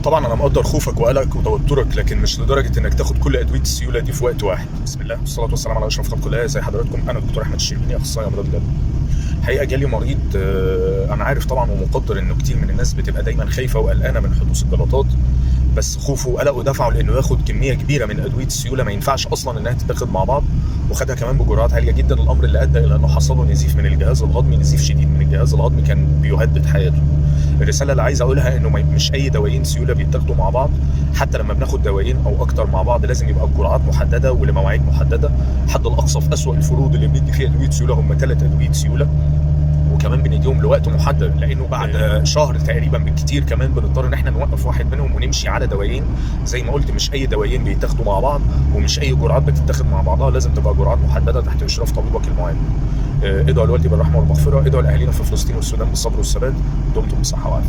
طبعا انا مقدر خوفك وقلقك وتوترك، لكن مش لدرجه انك تاخد كل ادويه السيوله دي في وقت واحد. بسم الله والصلاه والسلام على اشرف خلق الله. زي حضراتكم انا الدكتور احمد الشربيني، اخصائي امراض القلب. الحقيقه جالي مريض، انا عارف طبعا ومقدر انه كتير من الناس بتبقى دايما خايفه وقلقانه من حدوث الجلطات، بس خوفه وقلقه دفعه لانه ياخد كميه كبيره من ادويه السيوله ما ينفعش اصلا انها تتاخد مع بعض، وخدها كمان بجرعات عاليه جدا، الامر اللي ادى الى انه حصل له نزيف من الجهاز الهضمي، نزيف شديد من الجهاز الهضمي كان بيهدد حياته. الرساله اللي عايز اقولها انه مش اي دوايين سيوله بيتاخدوا مع بعض، حتى لما بناخد دوايين او اكتر مع بعض لازم يبقى بجرعات محدده ولمواعيد محدده. الحد الاقصى في اسوأ الفروض اللي بندي فيها ادويه سيوله هم 3 ادويه سيوله، وكمان بنديهم لوقت محدد، لانه بعد شهر تقريبا بالكتير كمان بنضطر ان احنا نوقف واحد منهم ونمشي على دوايين. زي ما قلت مش اي دوايين بيتاخدوا مع بعض، ومش اي جرعات بتتاخد مع بعضها، لازم تبقى جرعات محدده تحت اشراف طبيبك المعالج. ادعوا لوالدي بالرحمه والمغفره، ادعوا لاهالينا في فلسطين والسودان بالصبر والثبات. دمتم بصحه وعافيه.